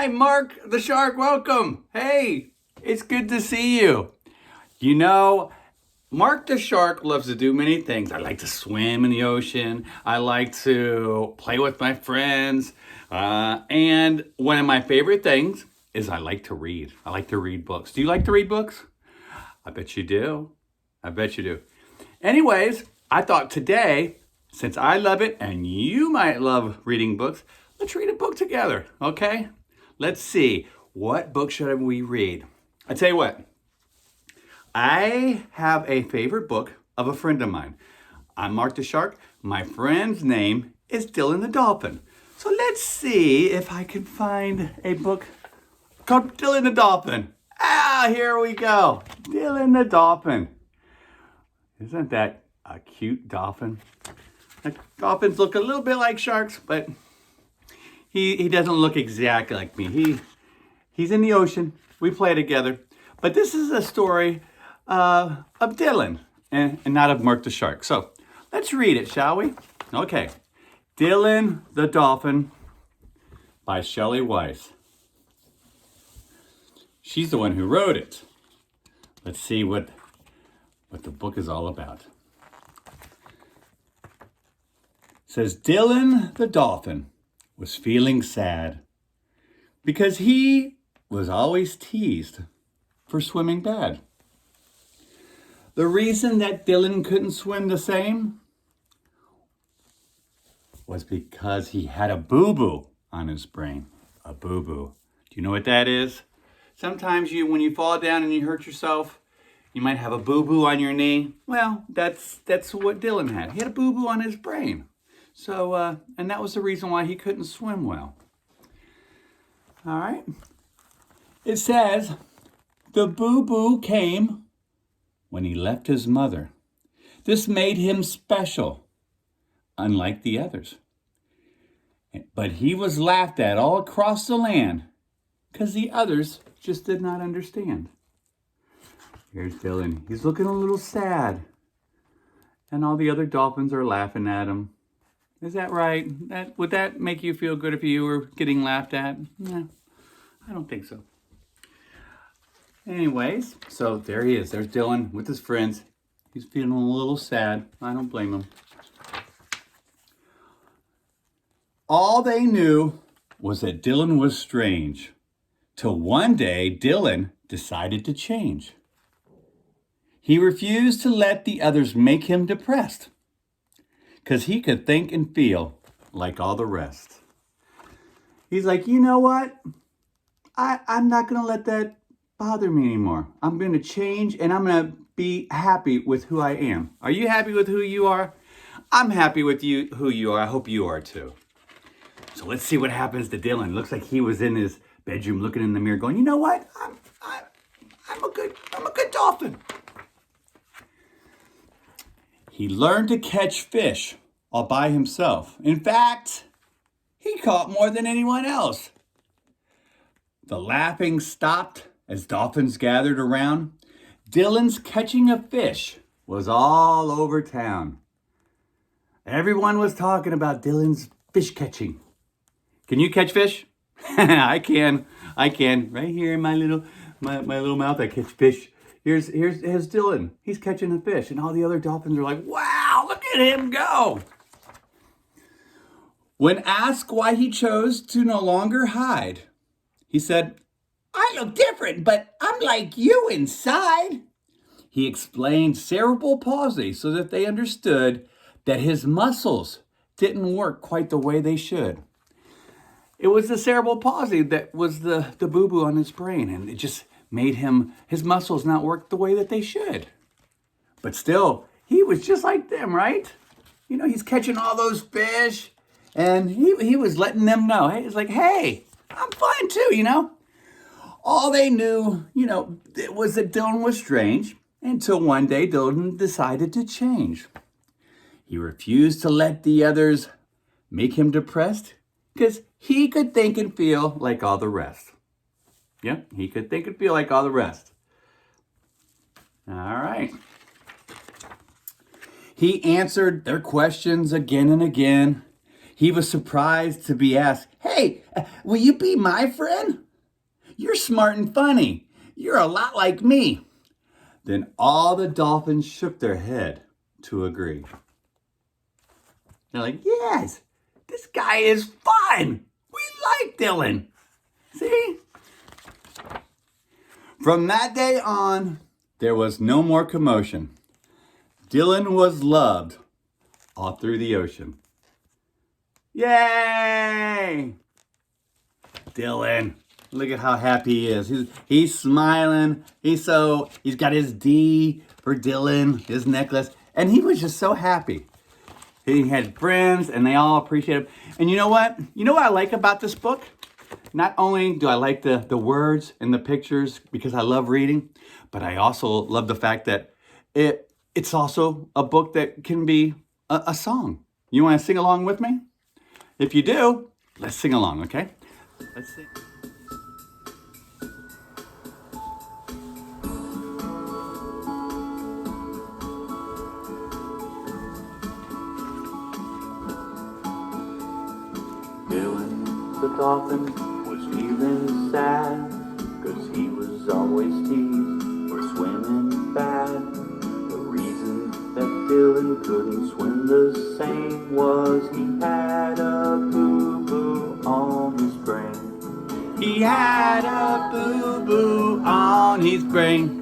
Hi, Mark the shark. Welcome. Hey, it's good to see you. You know, Mark the shark loves to do many things. I like to swim in the ocean. I like to play with my friends. And one of my favorite things is I like to read. I like to read books. Do you like to read books? I bet you do. I bet you do. Anyways, I thought today, since I love it and you might love reading books, let's read a book together, okay? Let's see. What book should we read? I tell you what. I have a favorite book of a friend of mine. I'm Mark the Shark. My friend's name is Dillon the Dolphin. So let's see if I can find a book called Dillon the Dolphin. Here we go. Dillon the Dolphin. Isn't that a cute dolphin? Dolphins look a little bit like sharks, but he doesn't look exactly like me. He's in the ocean. We play together. But this is a story of Dillon and not of Mark the Shark. So let's read it, shall we? Okay. Dillon the Dolphin by Shelly Weiss. She's the one who wrote it. Let's see what the book is all about. It says, Dillon the Dolphin was feeling sad because he was always teased for swimming bad. The reason that Dillon couldn't swim the same was because he had a boo-boo on his brain. A boo-boo. Do you know what that is? Sometimes when you fall down and you hurt yourself, you might have a boo-boo on your knee. Well, that's what Dillon had. He had a boo-boo on his brain. So, and that was the reason why he couldn't swim well. All right. It says, the boo-boo came when he left his mother. This made him special, unlike the others. But he was laughed at all across the land because the others just did not understand. Here's Dillon. He's looking a little sad. And all the other dolphins are laughing at him. Is that right? Would that make you feel good if you were getting laughed at? No, I don't think so. Anyways, so there he is. There's Dillon with his friends. He's feeling a little sad. I don't blame him. All they knew was that Dillon was strange. Till one day, Dillon decided to change. He refused to let the others make him depressed, because he could think and feel like all the rest. He's like, you know what? I'm not going to let that bother me anymore. I'm going to change and I'm going to be happy with who I am. Are you happy with who you are? I'm happy with who you are. I hope you are too. So let's see what happens to Dillon. Looks like he was in his bedroom looking in the mirror going, you know what? I'm a good dolphin. He learned to catch fish all by himself. In fact, he caught more than anyone else. The laughing stopped as dolphins gathered around. Dillon's catching of fish was all over town. Everyone was talking about Dillon's fish catching. Can you catch fish? I can. Right here in my little mouth, I catch fish. Here's Dillon. He's catching a fish, and all the other dolphins are like, wow, look at him go. When asked why he chose to no longer hide, he said, I look different, but I'm like you inside. He explained cerebral palsy so that they understood that his muscles didn't work quite the way they should. It was the cerebral palsy that was the boo-boo on his brain, and it just made his muscles not work the way that they should. But still, he was just like them, right? You know, he's catching all those fish, and he was letting them know. Hey, he's like, hey, I'm fine too, you know? All they knew, it was that Dillon was strange, until one day Dillon decided to change. He refused to let the others make him depressed, because he could think and feel like all the rest. Yeah, he could think and feel like all the rest. All right. He answered their questions again and again. He was surprised to be asked, "Hey, will you be my friend? You're smart and funny. You're a lot like me." Then all the dolphins shook their head to agree. They're like, "Yes, this guy is fun. We like Dillon." See? From that day on, there was no more commotion. Dillon was loved all through the ocean. Yay! Dillon, look at how happy he is. He's smiling. He's got his D for Dillon, his necklace, and he was just so happy. He had friends, and they all appreciate him. And you know what? You know what I like about this book? Not only do I like the words and the pictures because I love reading, but I also love the fact that it's also a book that can be a song. You want to sing along with me? If you do, let's sing along, okay? Let's sing. Dillon the dolphin was feeling sad, 'cause he was always teased for swimming bad. The reason that Dillon couldn't swim the same was he had a boo-boo on his brain. He had a boo-boo on his brain.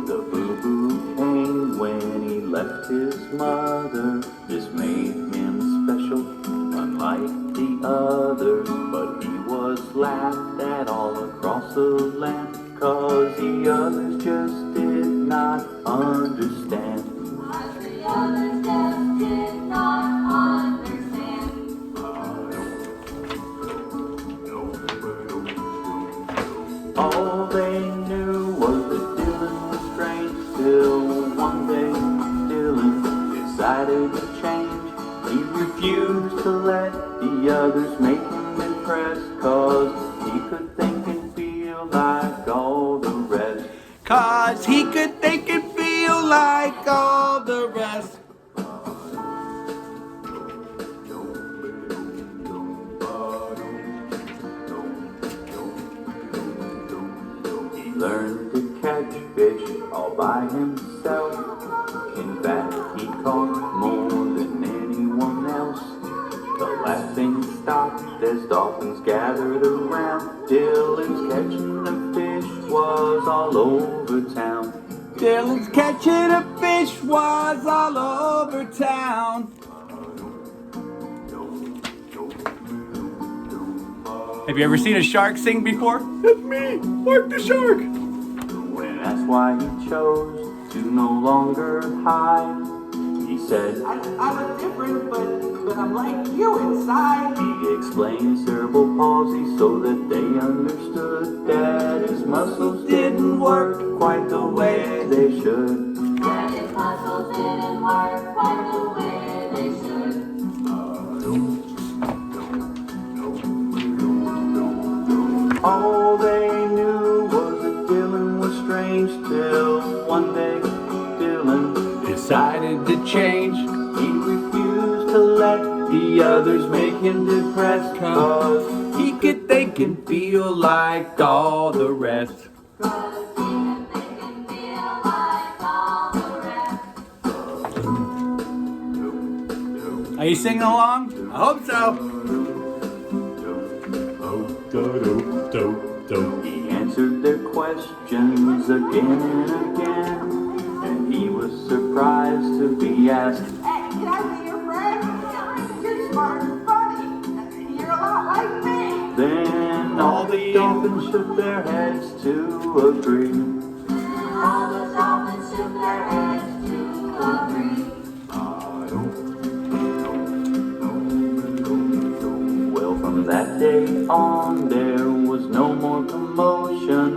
The boo-boo came when he left his mother. This made him special, unlike the others. But he was laughed at all across the land, 'cause the others just did not understand. The others just did not understand. All they knew was that Dillon was strange, till one day Dillon decided to change. He refused to let the others make him impressed, 'cause he could think and feel like all the rest. 'Cause he could think and feel like all the rest. He learned to catch fish all by himself. In fact, he caught more than anyone else. The laughing stopped as dolphins gathered around. Dillon's catching a fish was all over town. Dillon's catching a fish was all over town. Have you ever seen a shark sing before? It's me, Mark the Shark. When asked why he chose to no longer hide, he said, I look different, but I'm like you inside. He explained cerebral palsy so that they understood that his muscles didn't work quite the way they should. That his muscles didn't work quite the way they should. All they knew was that Dillon was strange, till one day Dillon decided to change. He refused to let the others make him depressed, 'cause he could think and feel like all the rest. Are you singing along? I hope so. He answered their questions again and again, and he was surprised to be asked, Hey, can I be your friend? You're smart and funny. You're a lot like me. Then all the dolphins shook their heads to agree. All the dolphins shook their heads to agree. Well, from that day on, there was no more commotion.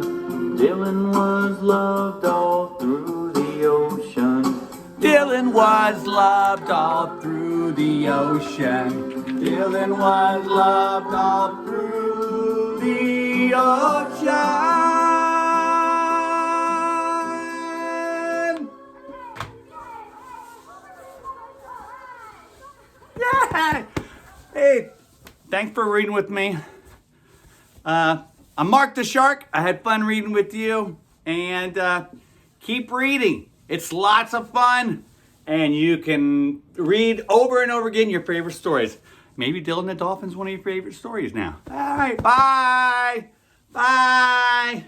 Dillon was loved all through the ocean. Dillon was loved all through the ocean. Dillon was loved all through the ocean. thanks for reading with me. I'm Mark the Shark. I had fun reading with you. And keep reading. It's lots of fun. And you can read over and over again your favorite stories. Maybe Dillon the Dolphin's one of your favorite stories now. All right, bye. Bye.